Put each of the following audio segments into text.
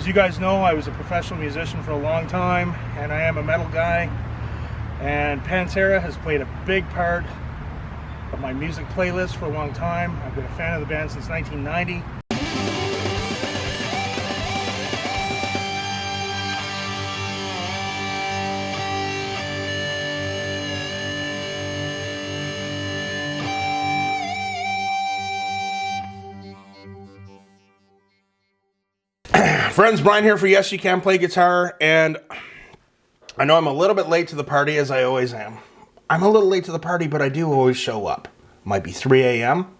As you guys know, I was a professional musician for a long time, and I am a metal guy. And Pantera has played a big part of my music playlist for a long time. I've been a fan of the band since 1990. Friends, Brian here for Yes You Can Play Guitar, and I know I'm a little bit late to the party, as I always am. I'm a little late to the party, but I do always show up. Might be 3 a.m.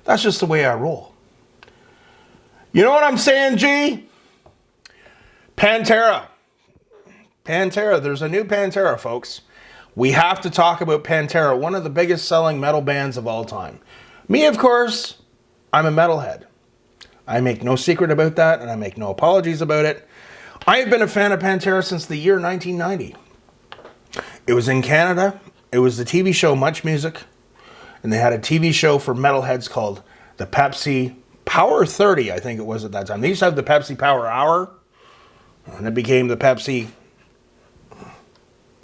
That's just the way I roll. You know what I'm saying, G? Pantera. Pantera. There's a new Pantera, folks. We have to talk about Pantera, one of the biggest selling metal bands of all time. Me, of course, I'm a metalhead. I make no secret about that, and I make no apologies about it. I have been a fan of Pantera since the year 1990. It was in Canada. It was the TV show Much Music, and they had a TV show for metalheads called the Pepsi Power 30, I think it was at that time. They used to have the Pepsi Power Hour, and it became the Pepsi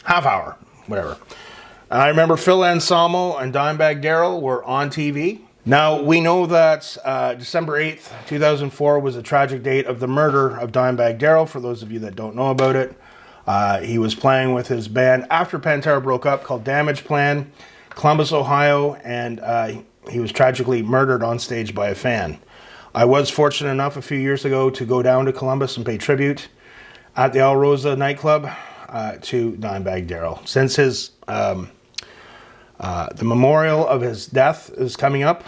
Half Hour, whatever. And I remember Phil Anselmo and Dimebag Darrell were on TV. Now, we know that December 8th, 2004 was a tragic date of the murder of Dimebag Darrell. For those of you that don't know about it, he was playing with his band after Pantera broke up called Damage Plan, Columbus, Ohio, and he was tragically murdered on stage by a fan. I was fortunate enough a few years ago to go down to Columbus and pay tribute at the El Rosa nightclub to Dimebag Darrell. Since his the memorial of his death is coming up.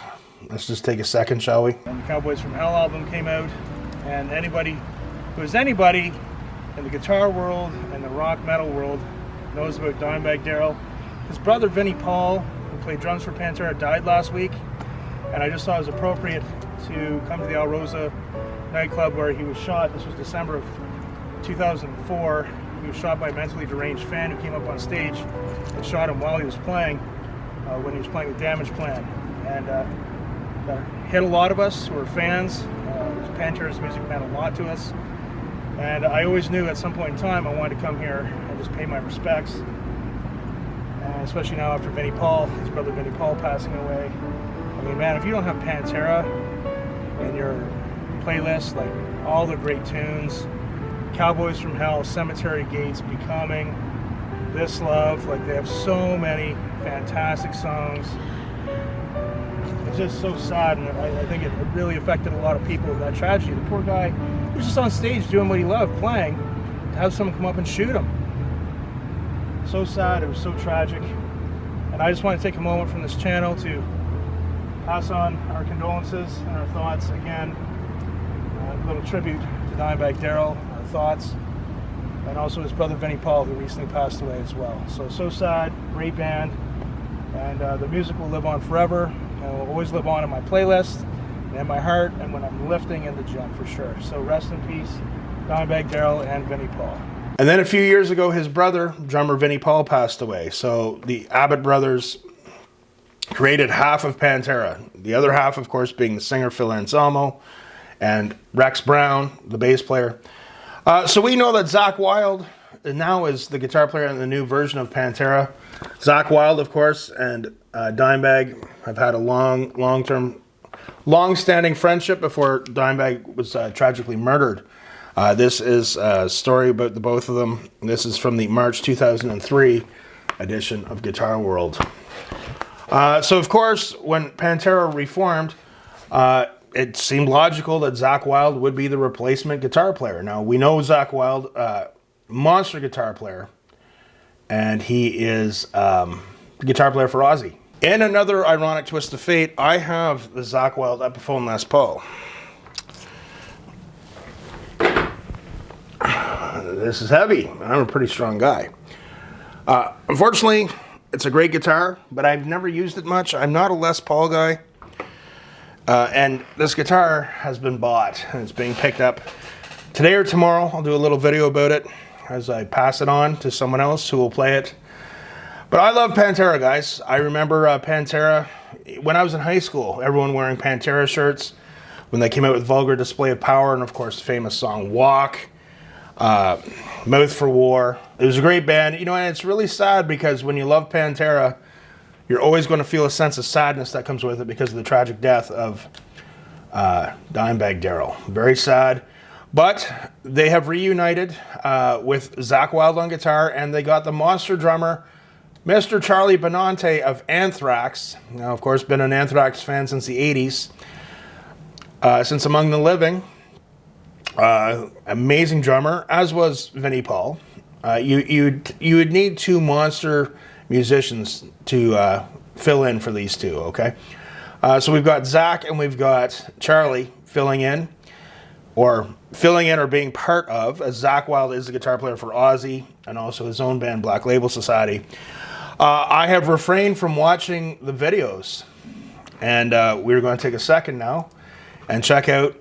Let's just take a second, shall we? When the Cowboys from Hell album came out, and anybody who's anybody in the guitar world and the rock metal world knows about Dimebag Darrell. His brother Vinnie Paul, who played drums for Pantera, died last week, and I just thought it was appropriate to come to the El Rosa nightclub where he was shot. This was December of 2004. He was shot by a mentally deranged fan who came up on stage and shot him while he was playing, when he was playing with Damage Plan. And that hit a lot of us who were fans. Pantera's music meant a lot to us. And I always knew at some point in time I wanted to come here and just pay my respects. And especially now after Vinnie Paul, his brother Vinnie Paul passing away. I mean, man, if you don't have Pantera in your playlist, like all the great tunes, Cowboys from Hell, Cemetery Gates, Becoming, This Love, like they have so many fantastic songs. It's just so sad, and I think it really affected a lot of people, that tragedy. The poor guy was just on stage doing what he loved, playing, to have someone come up and shoot him. So sad, it was so tragic. And I just want to take a moment from this channel to pass on our condolences and our thoughts again. A little tribute to Dimebag Darrell, our thoughts, and also his brother Vinnie Paul, who recently passed away as well. So sad, great band, and the music will live on forever. And will always live on in my playlist, and in my heart, and when I'm lifting in the gym, for sure. So rest in peace, Dimebag Darrell and Vinnie Paul. And then a few years ago, his brother, drummer Vinnie Paul, passed away. So the Abbott Brothers created half of Pantera. The other half, of course, being the singer Phil Anselmo and Rex Brown, the bass player. So we know that Zakk Wylde now is the guitar player in the new version of Pantera. Zakk Wylde, of course, and Dimebag have had a long-standing friendship before Dimebag was tragically murdered. This is a story about the both of them. This is from the March 2003 edition of Guitar World. So, of course, when Pantera reformed, it seemed logical that Zakk Wylde would be the replacement guitar player. Now, we know Zakk Wylde, monster guitar player, and he is the guitar player for Ozzy. In another ironic twist of fate, I have the Zakk Wylde Epiphone Les Paul. This is heavy. I'm a pretty strong guy. Unfortunately, it's a great guitar, but I've never used it much. I'm not a Les Paul guy. And this guitar has been bought, and it's being picked up today or tomorrow. I'll do a little video about it as I pass it on to someone else who will play it. But I love Pantera, guys. I remember Pantera when I was in high school. Everyone wearing Pantera shirts. when they came out with Vulgar Display of Power, and of course the famous song Walk, Mouth for War. It was a great band, you know, and it's really sad because when you love Pantera, you're always going to feel a sense of sadness that comes with it because of the tragic death of Dimebag Darrell. Very sad. But they have reunited with Zakk Wylde on guitar, and they got the monster drummer, Mr. Charlie Benante of Anthrax. Now, of course, been an Anthrax fan since the 80s. Since Among the Living. Amazing drummer, as was Vinnie Paul. You would need two monster musicians to fill in for these two, okay? So we've got Zakk and we've got Charlie filling in or being part of, as Zakk Wylde is the guitar player for Ozzy and also his own band, Black Label Society. I have refrained from watching the videos, and we're going to take a second now and check out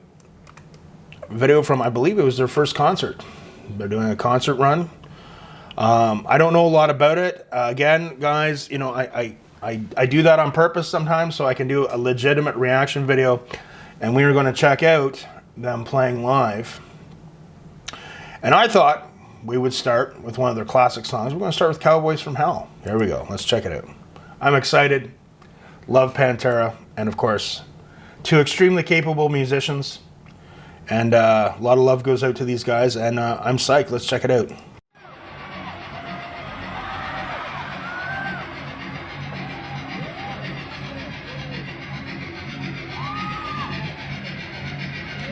a video from, I believe it was their first concert. They're doing a concert run. I don't know a lot about it. Again, guys, you know, I do that on purpose sometimes so I can do a legitimate reaction video, and we are going to check out them playing live. And I thought we would start with one of their classic songs. We're going to start with Cowboys from Hell. Here we go. Let's check it out. I'm excited. Love Pantera. And of course, two extremely capable musicians. And a lot of love goes out to these guys. And I'm psyched. Let's check it out.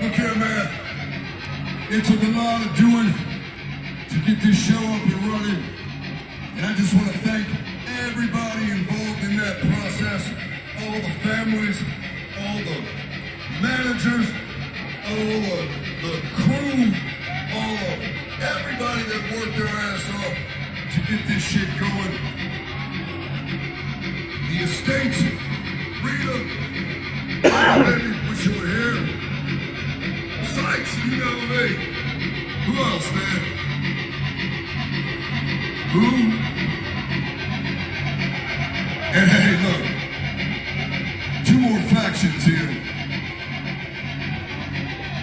Okay, man. It took a lot of doing to get this show up and running. And I just want to thank everybody involved in that process. All the families, all the managers, all the crew, all of everybody that worked their ass off to get this shit going. The estates, Rita, baby, wish you were here. Sykes, you know me. Who else, man? Who? And hey, look, two more factions here.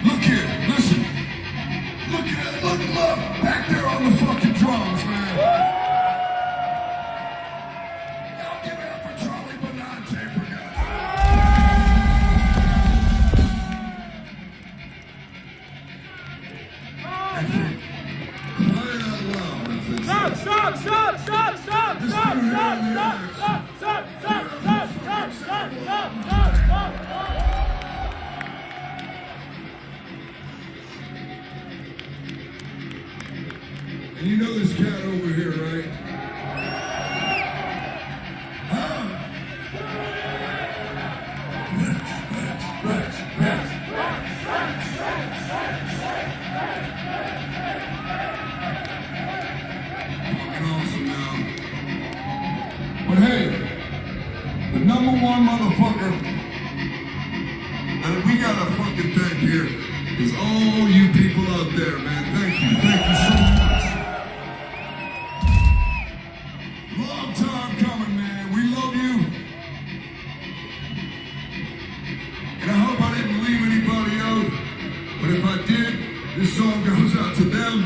Look here, listen. Look at it, look, back there on the fucking drums, man. Y'all give it up for Charlie Benante, for God's sake. And for crying out loud, as they say. And you know this cat over here, right? Huh? Fucking awesome now. But hey, the number one motherfucker that we gotta fucking thank here is all you people out there, man. Thank you so much. Long time coming, man. We love you. And I hope I didn't leave anybody out. But if I did, this song goes out to them.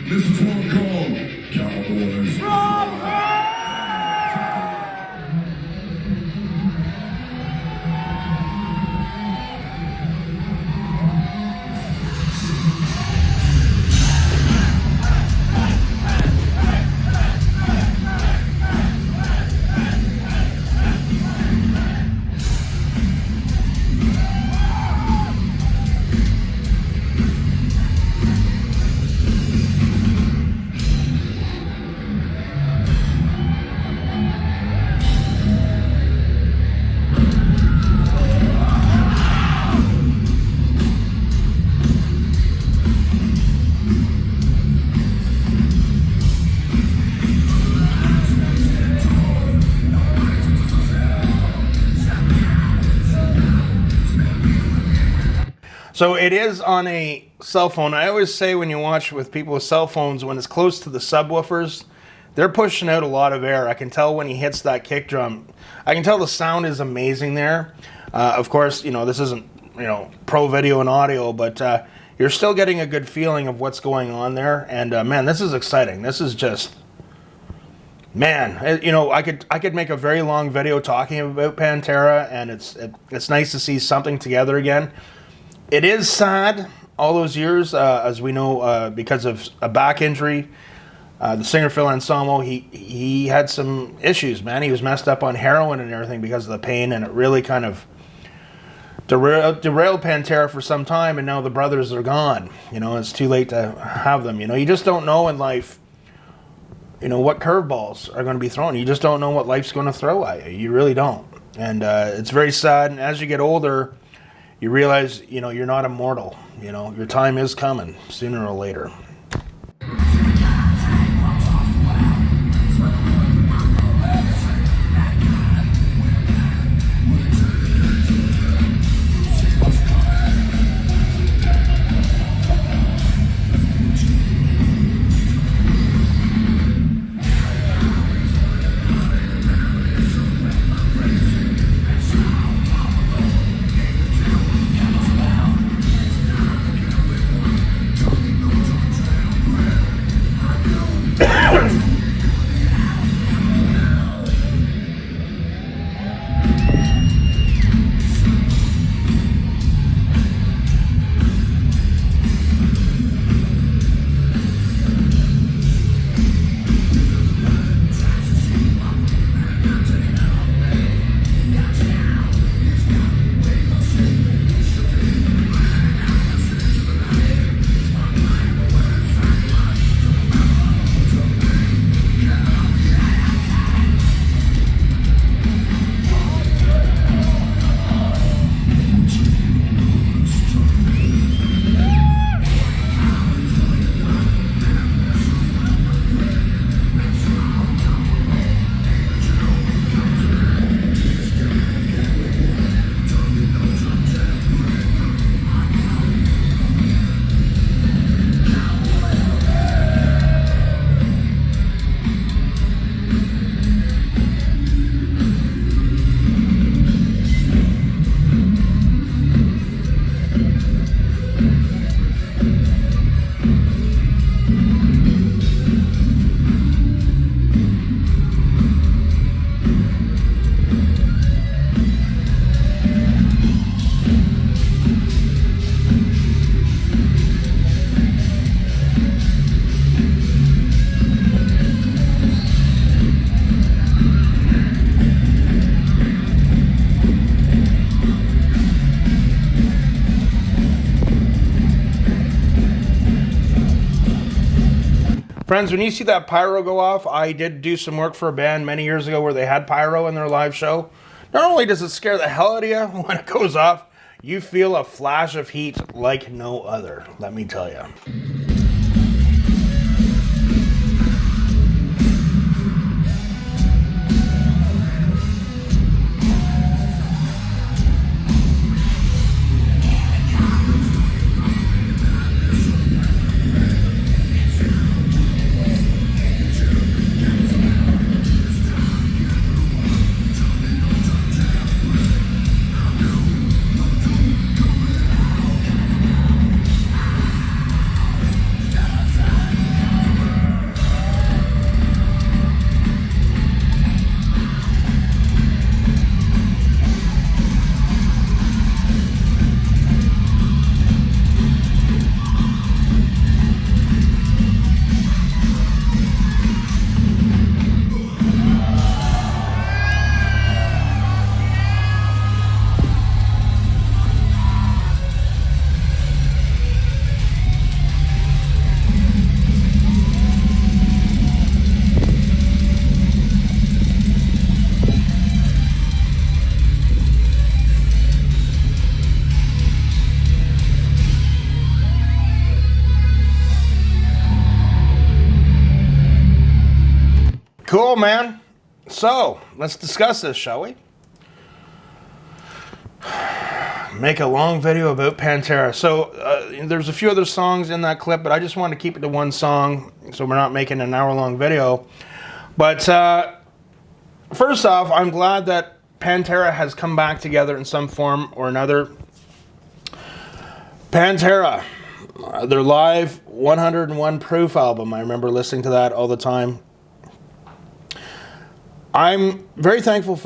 This is one called Cowboys. So it is on a cell phone. I always say when you watch with people with cell phones, when it's close to the subwoofers, they're pushing out a lot of air. I can tell when he hits that kick drum. I can tell the sound is amazing there. Of course, you know, this isn't pro video and audio, but you're still getting a good feeling of what's going on there. And man, this is exciting. This is just, man, I could make a very long video talking about Pantera, and it's nice to see something together again. It is sad all those years, as we know, because of a back injury. The singer Phil Anselmo, he had some issues, man. He was messed up on heroin and everything because of the pain, and it really kind of derailed Pantera for some time, and now the brothers are gone. It's too late to have them. You just don't know in life, what curveballs are going to be thrown. You just don't know what life's going to throw at you. You really don't. And it's very sad, and as you get older, you realize, you're not immortal. Your time is coming sooner or later. Friends, when you see that pyro go off, I did do some work for a band many years ago where they had pyro in their live show. Not only does it scare the hell out of you when it goes off, you feel a flash of heat like no other, let me tell you. Cool, man. So, let's discuss this, shall we? Make a long video about Pantera. So, there's a few other songs in that clip, but I just wanted to keep it to one song, so we're not making an hour-long video. But, first off, I'm glad that Pantera has come back together in some form or another. Pantera, their live 101 Proof album. I remember listening to that all the time. I'm very thankful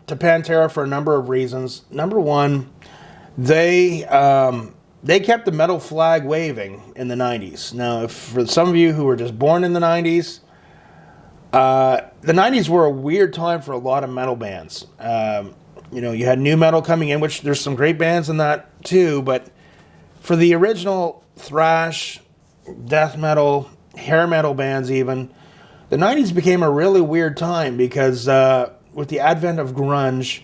to Pantera for a number of reasons. Number one, they kept the metal flag waving in the 90s. Now, for some of you who were just born in the 90s, the 90s were a weird time for a lot of metal bands. You had new metal coming in, which there's some great bands in that too, but for the original thrash, death metal, hair metal bands even, the 90s became a really weird time because with the advent of grunge,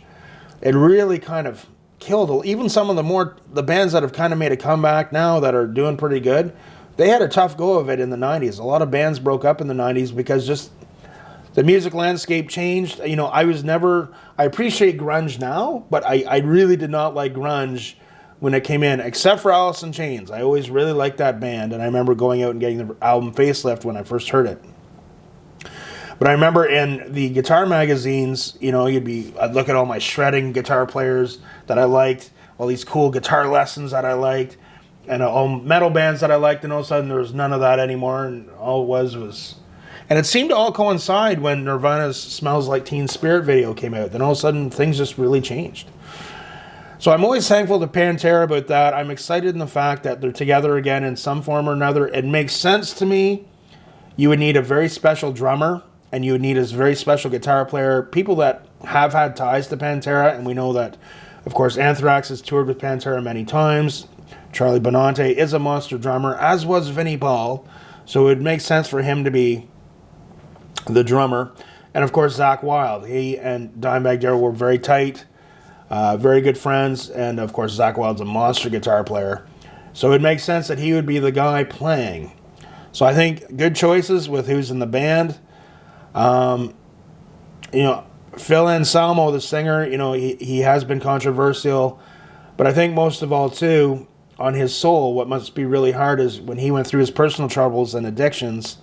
it really kind of killed even some of the bands that have kind of made a comeback now that are doing pretty good. They had a tough go of it in the 90s. A lot of bands broke up in the 90s because just the music landscape changed. I appreciate grunge now, but I really did not like grunge when it came in, except for Alice in Chains. I always really liked that band, and I remember going out and getting the album Facelift when I first heard it. But I remember in the guitar magazines, I'd look at all my shredding guitar players that I liked, all these cool guitar lessons that I liked, and all metal bands that I liked, and all of a sudden there was none of that anymore, and all it was... And it seemed to all coincide when Nirvana's Smells Like Teen Spirit video came out. Then all of a sudden things just really changed. So I'm always thankful to Pantera about that. I'm excited in the fact that they're together again in some form or another. It makes sense to me. You would need a very special drummer, and you would need a very special guitar player, people that have had ties to Pantera, and we know that, of course, Anthrax has toured with Pantera many times. Charlie Benante is a monster drummer, as was Vinnie Paul, so it would make sense for him to be the drummer. And, of course, Zakk Wylde. He and Dimebag Darrell were very tight, very good friends, and, of course, Zakk Wylde's a monster guitar player. So it makes sense that he would be the guy playing. So I think good choices with who's in the band. Phil Anselmo, the singer, he has been controversial, but I think most of all too, on his soul, what must be really hard is when he went through his personal troubles and addictions.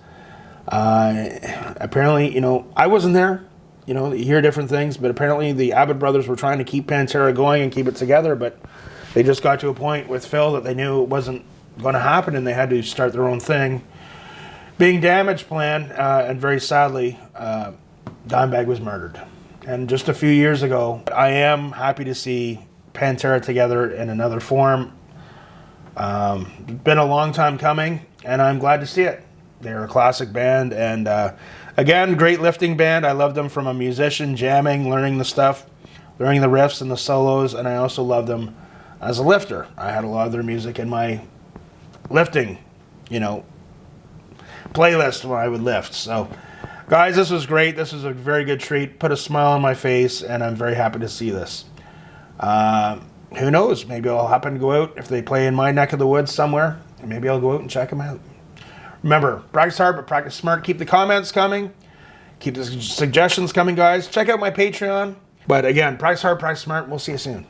Apparently, I wasn't there. You hear different things, but apparently the Abbott Brothers were trying to keep Pantera going and keep it together, but they just got to a point with Phil that they knew it wasn't going to happen, and they had to start their own thing. Being Damage Plan, and very sadly, Dimebag was murdered. And just a few years ago, I am happy to see Pantera together in another form. It's been a long time coming, and I'm glad to see it. They're a classic band, and again, great lifting band. I loved them from a musician, jamming, learning the stuff, learning the riffs and the solos, and I also loved them as a lifter. I had a lot of their music in my lifting, playlist when I would lift. So, guys, this was great. This was a very good treat. Put a smile on my face, and I'm very happy to see this. Who knows? Maybe I'll happen to go out if they play in my neck of the woods somewhere, and maybe I'll go out and check them out. Remember, practice hard, but practice smart. Keep the comments coming. Keep the suggestions coming, guys. Check out my Patreon. But again, practice hard, practice smart. We'll see you soon.